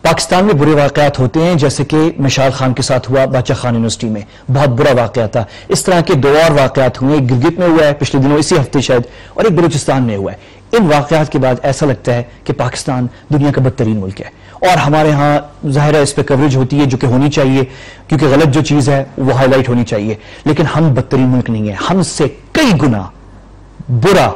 پاکستان میں برے واقعات ہوتے ہیں، جیسے کہ مشال خان کے ساتھ ہوا باچا خان یونیورسٹی میں، بہت برا واقعہ تھا. اس طرح کے 2 اور واقعات ہوئے، ایک گلگت میں ہوا ہے پچھلے دنوں اسی ہفتے شاید، اور ایک بلوچستان میں ہوا ہے. ان واقعات کے بعد ایسا لگتا ہے کہ پاکستان دنیا کا بدترین ملک ہے، اور ہمارے ہاں ظاہر ہے اس پہ کوریج ہوتی ہے جو کہ ہونی چاہیے، کیونکہ غلط جو چیز ہے وہ ہائی لائٹ ہونی چاہیے. لیکن ہم بدترین ملک نہیں ہیں، ہم سے کئی گنا برا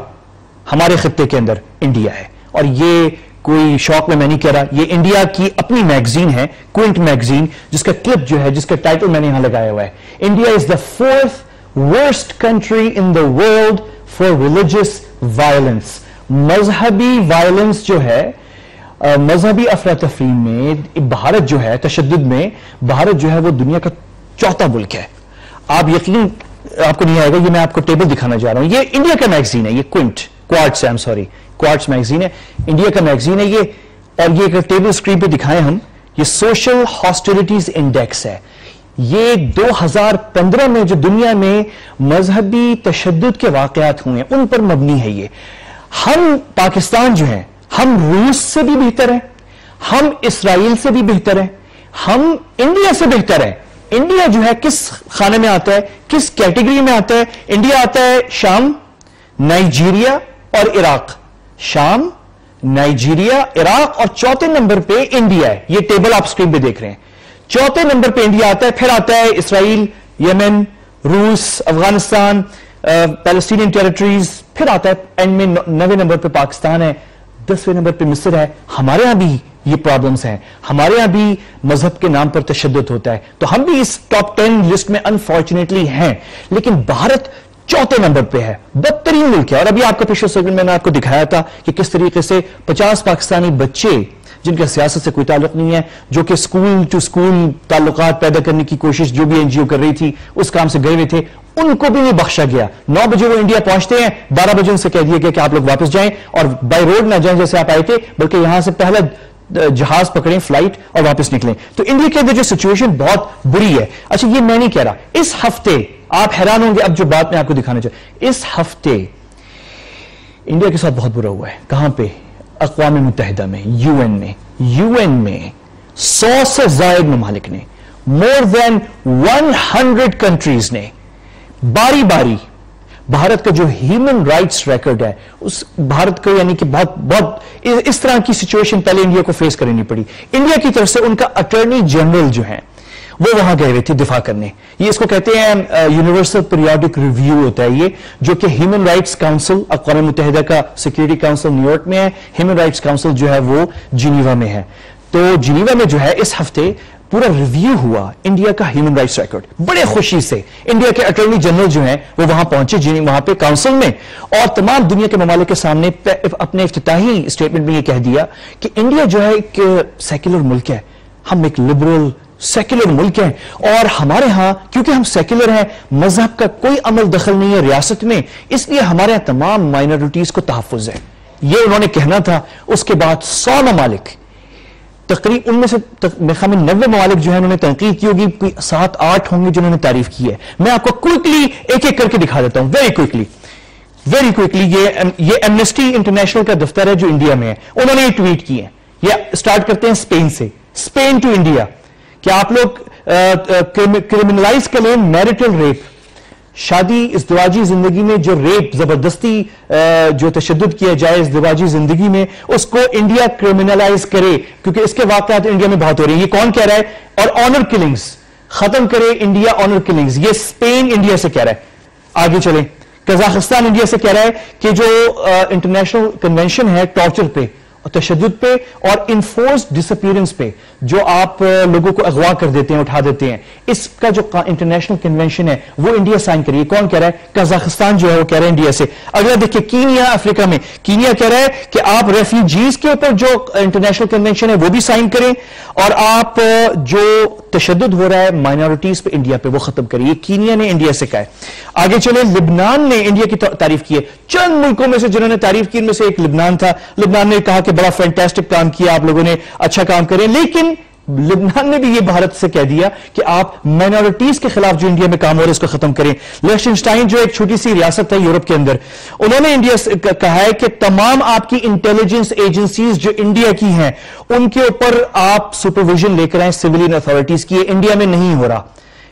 ہمارے خطے کے اندر انڈیا ہے. اور یہ کوئی شوق میں نہیں کہہ رہا، یہ انڈیا کی اپنی میگزین ہے، کوئنٹ میگزین، جس کا کلپ جو ہے، جس کا ٹائٹل میں نے یہاں لگایا ہوا ہے، India is the 4th worst country in the world for religious violence. مذہبی وائلنس جو ہے، مذہبی افراتفری میں بھارت جو ہے، تشدد میں بھارت جو ہے وہ دنیا کا 4تھا ملک ہے. آپ یقین آپ کو نہیں آئے گا، یہ میں آپ کو ٹیبل دکھانا جا رہا ہوں. یہ انڈیا کا میگزین ہے، یہ کوارٹس میگزین ہے، انڈیا کا میگزین ہے یہ. اور یہ اگر ٹیبل اسکرین پہ دکھائیں ہم، یہ سوشل ہاسٹیلٹیز انڈیکس ہے. یہ 2015 میں جو دنیا میں مذہبی تشدد کے واقعات ہوئے ہیں ان پر مبنی ہے. یہ ہم پاکستان جو ہیں، ہم روس سے بھی بہتر ہیں، ہم اسرائیل سے بھی بہتر ہیں، ہم انڈیا سے بہتر ہیں. انڈیا جو ہے کس خانے میں آتا ہے، کس کیٹیگری میں آتا ہے؟ انڈیا آتا ہے شام، نائجیریا اور عراق. شام، نائجیریا، عراق، اور 4تھے نمبر پہ انڈیا ہے. یہ ٹیبل آپ سکرین پہ دیکھ رہے ہیں. 4تھے نمبر پہ انڈیا آتا ہے، پھر آتا ہے اسرائیل، یمن، روس، افغانستان، پیلسٹینین ٹیریٹریز، پھر آتا ہے اینڈ میں 9ویں نمبر پہ پاکستان ہے، 10ویں نمبر پہ مصر ہے. ہمارے ہاں بھی یہ پرابلمز ہیں، ہمارے ہاں بھی مذہب کے نام پر تشدد ہوتا ہے. تو ہم بھی اس ٹاپ 10 لسٹ میں انفارچونیٹلی ہیں. لیکن بھارت 4تھے نمبر پہ ہے، بدترین ملک ہے. اور ابھی آپ کا پچھلے سیگمنٹ میں نے آپ کو دکھایا تھا کہ کس طریقے سے 50 پاکستانی بچے جن کا سیاست سے کوئی تعلق نہیں ہے، جو کہ اسکول ٹو اسکول تعلقات پیدا کرنے کی کوشش جو بھی NGO کر رہی تھی اس کام سے گئے ہوئے تھے، ان کو بھی نہیں بخشا گیا. 9 بجے وہ انڈیا پہنچتے ہیں، 12 بجے ان سے کہہ دیا گیا کہ آپ لوگ واپس جائیں اور بائی روڈ نہ جائیں جیسے آپ آئے تھے، بلکہ یہاں سے پہلا جہاز پکڑیں، فلائٹ، اور واپس نکلیں. تو انڈیا کے اندر جو سچویشن بہت بری ہے. اچھا، یہ میں نہیں کہہ رہا. اس ہفتے آپ حیران ہوں گے، اب جو بات میں آپ کو دکھانا چاہتا ہوں، اس ہفتے انڈیا کے ساتھ بہت برا ہوا ہے. کہاں پہ؟ اقوام متحدہ میں، UN میں 100 سے زائد ممالک نے، مور دین 100 کنٹریز نے باری باری بھارت کا جو ہیومن رائٹس ریکارڈ ہے، اس بھارت کو یعنی کہ بہت اس طرح کی سچویشن پہلے انڈیا کو فیس کرنی پڑی. انڈیا کی طرف سے ان کا اٹارنی جنرل جو ہیں وہ وہاں گئے ہوئے تھے دفاع کرنے. یہ اس کو کہتے ہیں یونیورسل پیریوڈک ریویو ہوتا ہے یہ، جو کہ ہیومن رائٹس کاؤنسل، اقوام متحدہ کا سیکورٹی کاؤنسل نیو یارک میں ہے، ہیومن رائٹس کاؤنسل جو ہے وہ جنیوا میں ہے. تو جنیوا میں جو ہے اس ہفتے پورا ریویو ہوا انڈیا کا ہیومن رائٹس ریکارڈ. بڑے خوشی سے انڈیا کے اٹارنی جنرل جو ہیں وہ وہاں پہنچے وہاں پہ کاؤنسل میں، اور تمام دنیا کے ممالک کے سامنے اپنے افتتاحی اسٹیٹمنٹ میں یہ کہہ دیا کہ انڈیا جو ہے ایک سیکولر ملک ہے، ہم ایک لبرل سیکولر ملک ہیں، اور ہمارے ہاں کیونکہ ہم سیکولر ہیں، مذہب کا کوئی عمل دخل نہیں ہے ریاست میں، اس لیے ہمارے ہاں تمام مائنورٹیز کو تحفظ ہے. یہ انہوں نے کہنا تھا. اس کے بعد 100 ممالک، تقریباً ان میں سے میرے خیال میں 90 ممالک جو ہے انہوں نے تنقید کی ہوگی، کوئی 7-8 ہوں گے جنہوں نے تعریف کی ہے. میں آپ کو کوئکلی ایک ایک کر کے دکھا دیتا ہوں، ویری کوئکلی. یہ ایمنسٹی انٹرنیشنل کا دفتر ہے جو انڈیا میں ہے، انہوں نے یہ ٹویٹ کی ہے. یہ سٹارٹ کرتے ہیں اسپین سے. اسپین ٹو انڈیا کہ آپ لوگ کرمنلائز کریں میرٹل ریپ، شادی ازدواجی زندگی میں جو ریپ، زبردستی جو تشدد کیا جائے ازدواجی زندگی میں، اس کو انڈیا کرمنلائز کرے، کیونکہ اس کے واقعات انڈیا میں بہت ہو رہے ہیں. یہ کون کہہ رہا ہے؟ اور آنر کلنگز ختم کرے انڈیا، آنر کلنگز. یہ اسپین انڈیا سے کہہ رہا ہے. آگے چلیں، قزاقستان انڈیا سے کہہ رہا ہے کہ جو انٹرنیشنل کنونشن ہے ٹارچر پہ، تشدد پہ اور انفورسڈ ڈس اپیئرنس پہ، جو آپ لوگوں کو اغوا کر دیتے ہیں، اٹھا دیتے ہیں، اس کا جو انٹرنیشنل کنونشن ہے وہ انڈیا سائن کریے. کون کہہ رہا ہے؟ قزاقستان جو ہے وہ کہہ رہا ہے انڈیا سے. اگلا دیکھیں کینیا، افریقہ میں کینیا کہہ رہا ہے کہ آپ ریفیوجیز کے اوپر جو انٹرنیشنل کنونشن ہے وہ بھی سائن کریں، اور آپ جو تشدد ہو رہا ہے مائنورٹیز پہ انڈیا پہ وہ ختم کریے. کینیا نے انڈیا سے کہا ہے. آگے چلے، لبنان نے انڈیا کی تعریف کی ہے. چند ملکوں میں سے جنہوں نے تعریف کی ان میں سے ایک لبنان تھا. لبنان نے کہا کہ بڑا فینٹاسٹک کام کیا، آپ لوگوں نے اچھا کام کریں. لیکن لبنان نے بھی یہ بھارت سے کہہ دیا کہ آپ مائنورٹیز کے خلاف جو انڈیا میں کام ہو رہا ہے اس کو ختم کریں. لیخٹنشٹائن جو ایک چھوٹی سی ریاست ہے یورپ کے اندر, انہوں نے انڈیا سے کہا ہے کہ تمام آپ کی انٹیلیجنس ایجنسیز جو انڈیا کی ہیں ان کے اوپر آپ سپرویژن لے کر آئیں سویلین اتھارٹیز کی. یہ انڈیا میں نہیں ہو رہا.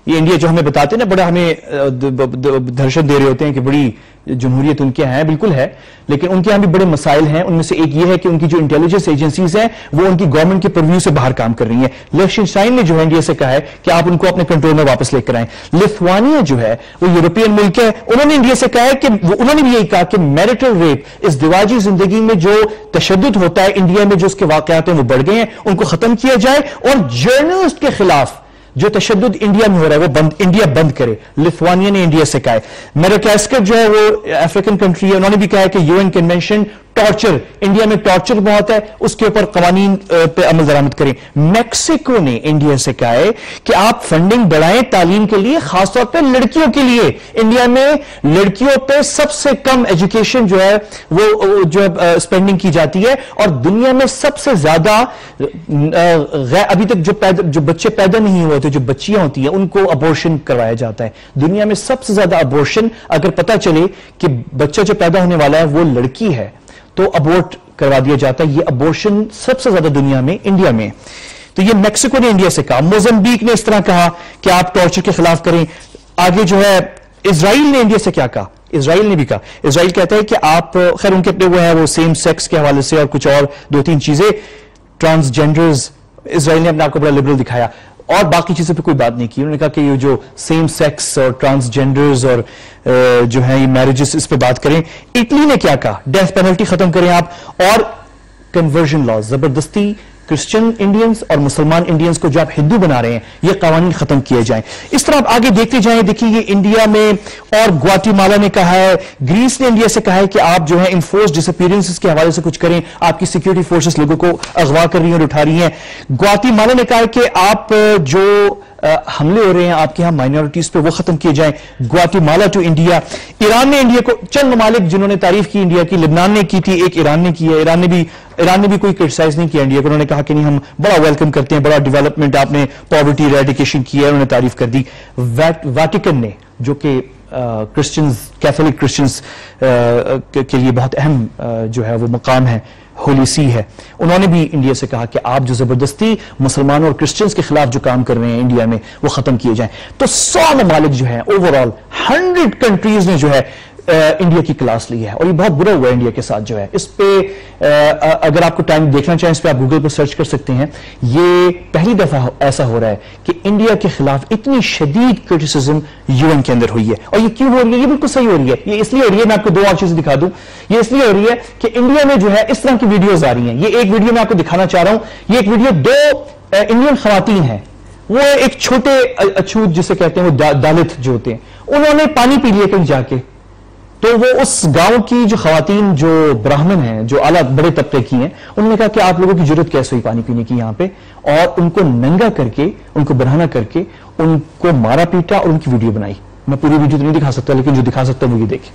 یہ انڈیا جو ہمیں بتاتے ہیں نا بڑا ہمیں دھرشت دے رہے ہوتے ہیں کہ بڑی جمہوریت ان کے ہیں, بالکل ہے, لیکن ان کے یہاں بھی بڑے مسائل ہیں. ان میں سے ایک یہ ہے کہ ان کی جو انٹیلیجنس ایجنسیز ہیں وہ ان کی گورنمنٹ کے پرویو سے باہر کام کر رہی ہیں. لیخٹنشٹائن نے جو ہے انڈیا سے کہا ہے کہ آپ ان کو اپنے کنٹرول میں واپس لے کر آئیں. لتھوانیا جو ہے وہ یورپین ملک ہے, انہوں نے انڈیا سے کہا ہے کہ انہوں نے بھی یہی کہا کہ میرٹل ریپ, ازدواجی زندگی میں جو تشدد ہوتا ہے انڈیا میں جو اس کے واقعات ہیں وہ بڑھ گئے ہیں, ان کو ختم کیا جائے, اور جرنلسٹ کے خلاف جو تشدد انڈیا میں ہو رہا ہے وہ انڈیا بند کرے. لتھوانیا نے انڈیا سے کہا ہے. میڈاگاسکر جو ہے وہ افریقن کنٹری ہے, انہوں نے بھی کہا ہے کہ UN کنونشن ٹارچر, انڈیا میں ٹارچر بہت ہے, اس کے اوپر قوانین پہ عمل درآمد کریں. میکسیکو نے انڈیا سے کہا ہے کہ آپ فنڈنگ بڑھائیں تعلیم کے لیے, خاص طور پہ لڑکیوں کے لیے. انڈیا میں لڑکیوں پہ سب سے کم ایجوکیشن جو ہے وہ جو اسپینڈنگ کی جاتی ہے, اور دنیا میں سب سے زیادہ ابھی تک جو بچے پیدا نہیں ہوئے تھے, جو بچیاں ہوتی ہیں ان کو ابورشن کروایا جاتا ہے. دنیا میں سب سے زیادہ ابورشن اگر پتا چلے کہ بچہ جو پیدا ہونے والا ہے وہ لڑکی ہے تو ابورٹ کروا دیا جاتا ہے. یہ ابورشن سب سے زیادہ دنیا میں انڈیا میں. تو یہ میکسیکو نے انڈیا سے کہا. موزمبیق نے اس طرح کہا کہ آپ ٹارچر کے خلاف کریں. آگے جو ہے اسرائیل نے انڈیا سے کیا کہا, اسرائیل نے بھی کہا. اسرائیل کہتا ہے کہ آپ, خیر ان کے اپنے وہ ہیں وہ سیم سیکس کے حوالے سے اور کچھ اور دو تین چیزیں, ٹرانسجینڈرز, اسرائیل نے اپنے آپ کو بڑا لبرل دکھایا, اور باقی چیزوں پہ کوئی بات نہیں کی. انہوں نے کہا کہ یہ جو سیم سیکس اور ٹرانسجینڈرز اور جو ہیں یہ میرجز, اس پہ بات کریں. اٹلی نے کیا کہا, ڈیتھ پینلٹی ختم کریں آپ, اور کنورژن لاز, زبردستی کرسچن انڈینز اور مسلمان انڈینز کو جو آپ ہندو بنا رہے ہیں یہ قوانین ختم کیے جائیں. اس طرح آپ آگے دیکھتے جائیں. دیکھیں یہ انڈیا میں, اور گواٹیمالا نے کہا ہے, گریس نے انڈیا سے کہا ہے کہ آپ جو ہے انفورس ڈس اپیئرنسز کے حوالے سے کچھ کریں, آپ کی سیکورٹی فورسز لوگوں کو اغوا کر رہی ہیں اور اٹھا رہی ہیں. گواٹیمالا نے کہا ہے کہ آپ جو حملے ہو رہے ہیں آپ کے ہاں مائنورٹیز پہ وہ ختم کیے جائیں. گواٹیمالا ٹو انڈیا. ایران نے انڈیا کو, چند ممالک جنہوں نے تعریف کی انڈیا کی, لبنان نے کی تھی, ایک ایران نے کی ہے. ایران نے بھی کوئی کرٹیسائز نہیں کیا انڈیا کو. انہوں نے کہا کہ نہیں ہم بڑا ویلکم کرتے ہیں, بڑا ڈیولپمنٹ آپ نے پاورٹی ایریڈیکیشن کی ہے, انہوں نے تعریف کر دی. ویٹیکن نے, جو کہ کرسچنز, کیتھولک کرسچنز کے لیے بہت اہم جو ہے وہ مقام ہے, ہولی سی ہے, انہوں نے بھی انڈیا سے کہا کہ آپ جو زبردستی مسلمانوں اور کرسچنز کے خلاف جو کام کر رہے ہیں انڈیا میں وہ ختم کیے جائیں. تو 100 ممالک جو ہیں اوورال 100 کنٹریز نے جو ہے انڈیا کی کلاس لی ہے, اور یہ بہت برا ہوا ہے انڈیا کے ساتھ جو ہے. اس پہ اگر آپ کو ٹائم دیکھنا چاہیں اس پہ آپ گوگل پہ سرچ کر سکتے ہیں. یہ پہلی دفعہ ایسا ہو رہا ہے کہ انڈیا کے خلاف اتنی شدید کرٹیسزم UN کے اندر ہوئی ہے. اور یہ کیوں ہو رہی ہے, یہ بالکل صحیح ہو رہی ہے. یہ اس لیے ہو رہی ہے, میں آپ کو 2 اور چیزیں دکھا دوں. یہ اس لیے ہو رہی ہے کہ انڈیا میں جو ہے اس طرح کی ویڈیوز آ رہی ہیں. یہ ایک ویڈیو میں آپ کو دکھانا چاہ رہا ہوں. یہ ایک ویڈیو 2 انڈین خواتین ہیں, وہ ایک چھوٹے اچھوت جسے کہتے ہیں وہ دالت جو ہوتے ہیں, انہوں نے پانی پی لیا کہیں جا کے. تو وہ اس گاؤں کی جو خواتین جو براہمن ہیں, جو اعلیٰ بڑے طبقے کی ہیں, انہوں نے کہا کہ آپ لوگوں کی ضرورت کیسے ہوئی پانی پینے کی یہاں پہ, اور ان کو ننگا کر کے, ان کو برہنہ کر کے ان کو مارا پیٹا اور ان کی ویڈیو بنائی. میں پوری ویڈیو تو نہیں دکھا سکتا, لیکن جو دکھا سکتا ہوں وہ یہ دیکھیں.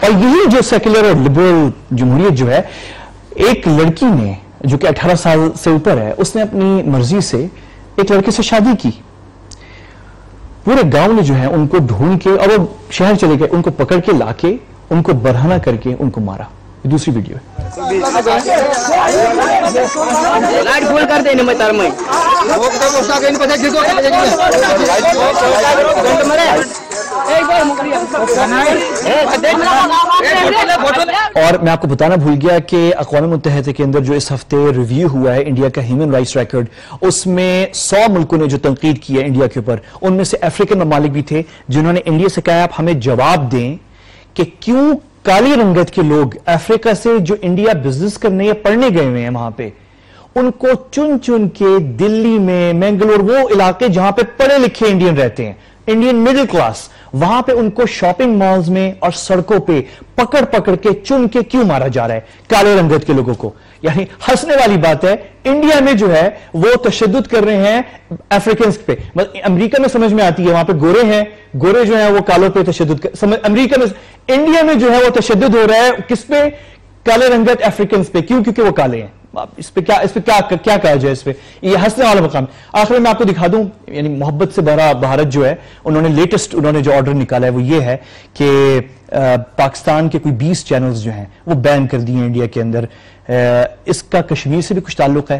اور یہی جو سیکولر اور لبرل جمہوریت جو ہے, ایک لڑکی نے جو کہ 18 سال سے اوپر ہے, اس نے اپنی مرضی سے ایک لڑکے سے شادی کی. پورے گاؤں نے جو ہے ان کو ڈھونڈ کے, اور وہ شہر چلے گئے, ان کو پکڑ کے لا کے ان کو برہنہ کر کے ان کو مارا. یہ دوسری ویڈیو ہے. اور میں آپ کو بتانا بھول گیا کہ اقوام متحدہ کے اندر جو اس ہفتے ریویو ہوا ہے انڈیا کا ہیومن رائٹس ریکارڈ, اس میں 100 ملکوں نے جو تنقید کی ہے انڈیا کے اوپر, ان میں سے افریقن ممالک بھی تھے جنہوں نے انڈیا سے کہا آپ ہمیں جواب دیں کہ کیوں کالی رنگت کے لوگ افریقہ سے جو انڈیا بزنس کرنے یا پڑھنے گئے ہوئے ہیں وہاں پہ, ان کو چن چن کے دلی میں, مینگلور, وہ علاقے جہاں پہ پڑھے لکھے انڈین رہتے ہیں, انڈین مڈل کلاس, وہاں پہ ان کو شاپنگ مالز میں اور سڑکوں پہ پکڑ پکڑ کے چن کے کیوں مارا جا رہا ہے کالے رنگت کے لوگوں کو. یعنی ہنسنے والی بات ہے انڈیا میں جو ہے وہ تشدد کر رہے ہیں افریقنز پہ. امریکہ میں سمجھ میں آتی ہے وہاں پہ گورے ہیں, گورے جو ہیں وہ کالوں پہ تشدد امریکہ میں. انڈیا میں جو ہے وہ تشدد ہو رہا ہے کس پہ؟ کالے رنگت افریقنز پہ. کیوں؟ کیونکہ وہ کالے ہیں. اس پہ کیا کہا جائے؟ اس پہ یہ ہنسنے والا مقام. آخر میں آپ کو دکھا دوں, یعنی محبت سے بھرا بھارت جو ہے انہوں نے لیٹسٹ جو آرڈر نکالا ہے وہ یہ ہے کہ پاکستان کے کوئی 20 چینلز جو ہیں وہ بین کر دیے انڈیا کے اندر. اس کا کشمیر سے بھی کچھ تعلق ہے.